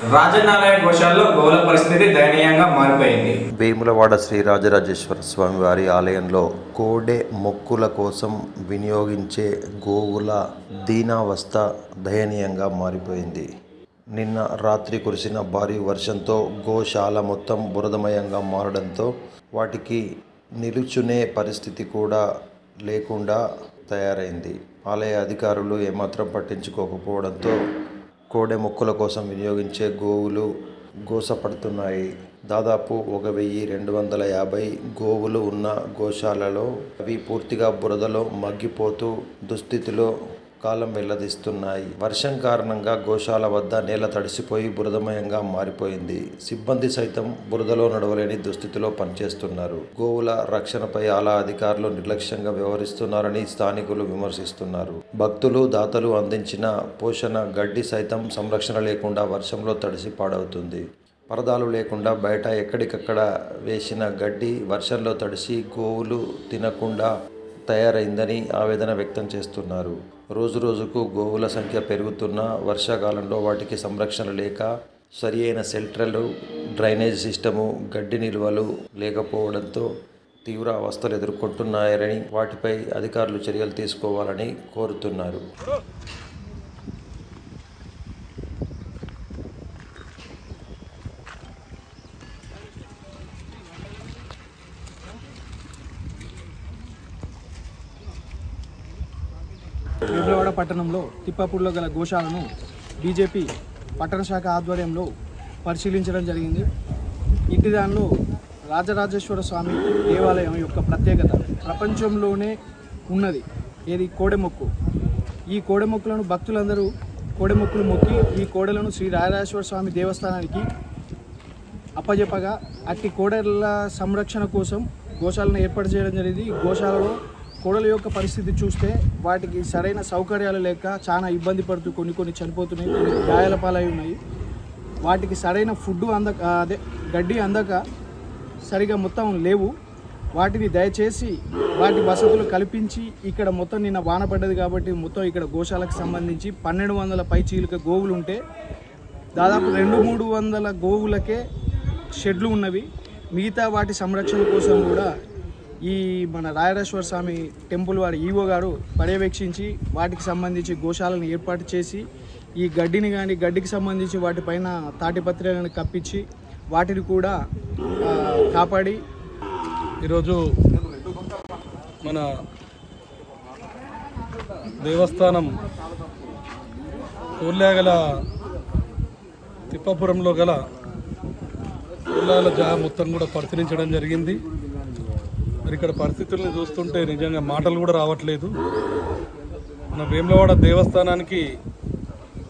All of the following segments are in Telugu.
రాజన్నాలయ గోశాలలో గోవుల పరిస్థితి దయనీయంగా మారిపోయింది. వేములవాడ శ్రీ రాజరాజేశ్వర స్వామి వారి ఆలయంలో కోడె మొక్కుల కోసం వినియోగించే గోవుల దీనావస్థ దయనీయంగా మారిపోయింది. నిన్న రాత్రి కురిసిన భారీ వర్షంతో గోశాల మొత్తం బురదమయంగా మారడంతో వాటికి నిలుచునే పరిస్థితి కూడా లేకుండా తయారైంది. ఆలయ అధికారులు ఏమాత్రం పట్టించుకోకపోవడంతో కోడె మొక్కుల కోసం వినియోగించే గోవులు గోసపడుతున్నాయి. దాదాపు 1250 గోవులు ఉన్న గోశాలలో అవి పూర్తిగా బురదలో మగ్గిపోతూ దుస్థితిలో కాలం వెల్లదీస్తున్నాయి. వర్షం కారణంగా గోశాల వద్ద నేల తడిసిపోయి బురదమయంగా మారిపోయింది. సిబ్బంది సైతం బురదలో నడవలేని దుస్థితిలో పనిచేస్తున్నారు. గోవుల రక్షణపై ఆలయ అధికారులు నిర్లక్ష్యంగా వ్యవహరిస్తున్నారని స్థానికులు విమర్శిస్తున్నారు. భక్తులు దాతలు అందించిన పోషణ గడ్డి సైతం సంరక్షణ లేకుండా వర్షంలో తడిసి పాడవుతుంది. పరదాలు లేకుండా బయట ఎక్కడికక్కడ వేసిన గడ్డి వర్షంలో తడిసి గోవులు తినకుండా తయారైందని ఆవేదన వ్యక్తం చేస్తున్నారు. రోజు రోజుకు గోవుల సంఖ్య పెరుగుతున్న వర్షాకాలంలో వాటికి సంరక్షణ లేక సరి అయిన సెంట్రల్ డ్రైనేజ్ సిస్టము గడ్డి నిల్వలు లేకపోవడంతో తీవ్ర అవస్థలు ఎదుర్కొంటున్నారని వాటిపై అధికారులు చర్యలు తీసుకోవాలని కోరుతున్నారు. వేములవాడ పట్టణంలో తిప్పాపూర్లో గల గోశాలను బీజేపీ పట్టణ శాఖ ఆధ్వర్యంలో పరిశీలించడం జరిగింది. ఇంటి దానిలో రాజరాజేశ్వర స్వామి దేవాలయం యొక్క ప్రత్యేకత ప్రపంచంలోనే ఉన్నది. ఏది కోడెమొక్కు. ఈ కోడెమొక్కులను భక్తులందరూ కోడెమొక్కులు మొక్కి ఈ కోడెలను శ్రీ రాజరాజేశ్వర స్వామి దేవస్థానానికి అప్పజెప్పగా అట్టి కోడెల సంరక్షణ కోసం గోశాలను ఏర్పాటు చేయడం జరిగింది. గోశాలలో కోడల యొక్క పరిస్థితి చూస్తే వాటికి సరైన సౌకర్యాలు లేక చాలా ఇబ్బంది పడుతూ కొన్ని చనిపోతున్నాయి, కొన్ని గాయాల పాలై ఉన్నాయి. వాటికి సరైన ఫుడ్ గడ్డి అందక సరిగా మొత్తం లేవు. వాటిని దయచేసి వాటి వసతులు కల్పించి ఇక్కడ మొత్తం నిన్న వాన పడ్డది కాబట్టి మొత్తం ఇక్కడ గోశాలకు సంబంధించి 1200 పైచీలుక గోవులు ఉంటే దాదాపు 200-300 గోవులకే షెడ్లు ఉన్నవి. మిగతా వాటి సంరక్షణ కోసం కూడా ఈ మన రాజరాజేశ్వర స్వామి టెంపుల్ వారి ఈవో గారు పర్యవేక్షించి వాటికి సంబంధించి గోశాలను ఏర్పాటు చేసి ఈ గడ్డిని కానీ గడ్డికి సంబంధించి వాటిపైన తాటిపత్రాలను కప్పించి వాటిని కూడా కాపాడి ఈరోజు మన దేవస్థానం కోల్యాగల తిప్పాపురంలో గల కోల్యాగల జాగ మొత్తం కూడా పరిశీలించడం జరిగింది. మరి ఇక్కడ పరిస్థితులను చూస్తుంటే నిజంగా మాటలు కూడా రావట్లేదు. మన వేములవాడ దేవస్థానానికి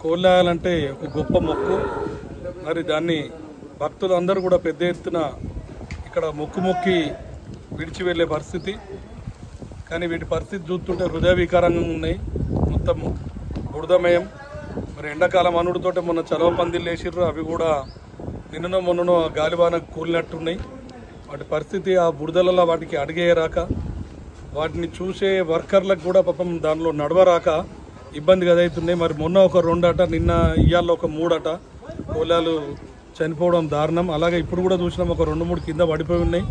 కోల్యాలంటే ఒక గొప్ప మొక్కు. మరి దాన్ని భక్తులు అందరూ కూడా పెద్ద ఎత్తున ఇక్కడ మొక్కి విడిచి వెళ్ళే పరిస్థితి. కానీ వీటి పరిస్థితి చూస్తుంటే హృదయ వికారంగా ఉన్నాయి. మొత్తం బురదమయం. మరి ఎండాకాలం అనుడితోటే మొన్న చలవ పందిళ్ళు వేసిర్రు, అవి కూడా నిన్ననో మొన్ననో గాలివాన కూలినట్టున్నాయి. వాటి పరిస్థితి ఆ బురదలలో వాటికి అడిగేయరాక వాటిని చూసే వర్కర్లకు కూడా పాపం దానిలో నడవరాక ఇబ్బంది కదవుతున్నాయి. మరి మొన్న ఒక 2 అట, నిన్న ఇయ్యాల్లో ఒక 3 అట కోలాలు చనిపోవడం దారుణం. అలాగే ఇప్పుడు కూడా చూసినాం ఒక 2-3 కింద పడిపోయి ఉన్నాయి.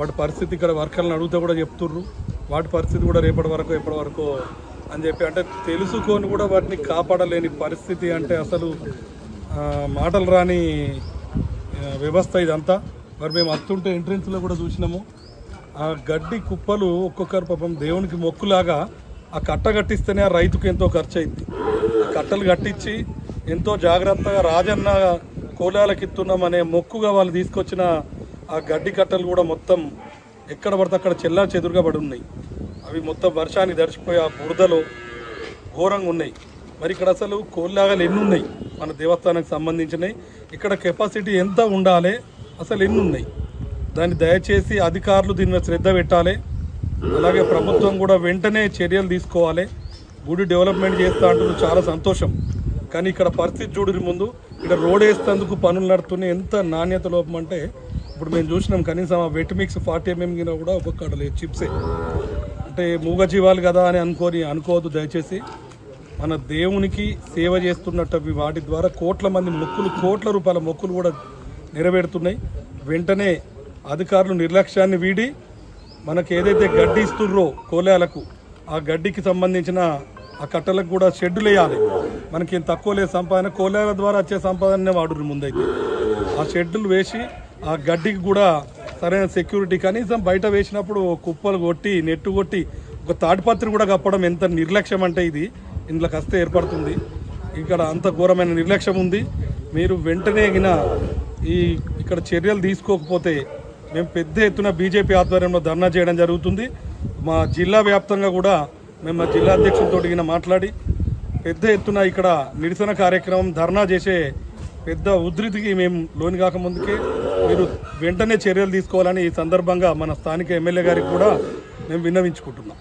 వాటి పరిస్థితి ఇక్కడ వర్కర్లను అడిగితే కూడా చెప్తుర్రు. వాటి పరిస్థితి కూడా రేపటి వరకు ఎప్పటి వరకు అని చెప్పి అంటే తెలుసుకొని కూడా వాటిని కాపాడలేని పరిస్థితి. అంటే అసలు మాటలు రాని వ్యవస్థ ఇదంతా. మరి మేము వస్తుంటే ఎంట్రెన్స్లో కూడా చూసినాము ఆ గడ్డి కుప్పలు ఒక్కొక్కరు పాపం దేవునికి మొక్కులాగా ఆ కట్ట కట్టిస్తేనే ఆ రైతుకు ఎంతో ఖర్చు అయింది. ఆ కట్టలు కట్టించి ఎంతో జాగ్రత్తగా రాజన్న కోలాలకు ఇస్తున్నామనే మొక్కుగా వాళ్ళు తీసుకొచ్చిన ఆ గడ్డి కట్టలు కూడా మొత్తం ఎక్కడ పడితే అక్కడ చెల్లా చెదురుగా పడి ఉన్నాయి. అవి మొత్తం వర్షానికి దర్శిపోయి ఆ బురదలో ఘోరంగా ఉన్నాయి. మరి ఇక్కడ అసలు కోల్లాగలు ఎన్ని ఉన్నాయి మన దేవస్థానానికి సంబంధించినవి, ఇక్కడ కెపాసిటీ ఎంత ఉండాలి, అసలు ఎన్ని ఉన్నాయి, దాన్ని దయచేసి అధికారులు దీని మీద శ్రద్ధ పెట్టాలి. అలాగే ప్రభుత్వం కూడా వెంటనే చర్యలు తీసుకోవాలి. గుడి డెవలప్మెంట్ చేస్తా అంటున్నారు, చాలా సంతోషం. కానీ ఇక్కడ పరిస్థితి చూడని ముందు ఇక్కడ రోడ్ వేస్తేందుకు పనులు నడుతున్నాయి. ఎంత నాణ్యత లోపం అంటే ఇప్పుడు మేము చూసినాం కనీసం ఆ వెట్ మిక్స్ 40 mm కూడా ఒక్కొక్క లేదు చిప్సే. అంటే మూగజీవాలు కదా అని అనుకోవద్దు దయచేసి. మన దేవునికి సేవ చేస్తున్నట్టు వాటి ద్వారా కోట్ల మంది మొక్కులు, కోట్ల రూపాయల మొక్కులు కూడా నెరవేరుతున్నాయి. వెంటనే అధికారులు నిర్లక్ష్యాన్ని వీడి మనకు ఏదైతే గడ్డి ఇస్తుర్రో కోలాలకు, ఆ గడ్డికి సంబంధించిన ఆ కట్టలకు కూడా షెడ్డులు వేయాలి. మనకి ఏం తక్కువ లేదు సంపాదన, కోలాల ద్వారా వచ్చే సంపాదనే వాడురు. ముందైతే ఆ షెడ్డులు వేసి ఆ గడ్డికి కూడా సరైన సెక్యూరిటీ, కనీసం బయట వేసినప్పుడు కుప్పలు కొట్టి నెట్టు కొట్టి ఒక తాడిపత్రి కూడా కప్పడం ఎంత నిర్లక్ష్యం అంటే ఇది ఇందులోకి వస్తే ఏర్పడుతుంది. ఇక్కడ అంత ఘోరమైన నిర్లక్ష్యం ఉంది. మీరు వెంటనే ఇక్కడ చర్యలు తీసుకోకపోతే మేము పెద్ద ఎత్తున బీజేపీ ఆధ్వర్యంలో ధర్నా చేయడం జరుగుతుంది. మా జిల్లా వ్యాప్తంగా కూడా మేము మా జిల్లా అధ్యక్షులతో మాట్లాడి పెద్ద ఎత్తున ఇక్కడ నిరసన కార్యక్రమం ధర్నా చేసే పెద్ద ఉధృతికి మేము లోని కాకముందుకే మీరు వెంటనే చర్యలు తీసుకోవాలని ఈ సందర్భంగా మన స్థానిక ఎమ్మెల్యే గారికి కూడా మేము విన్నవించుకుంటున్నాం.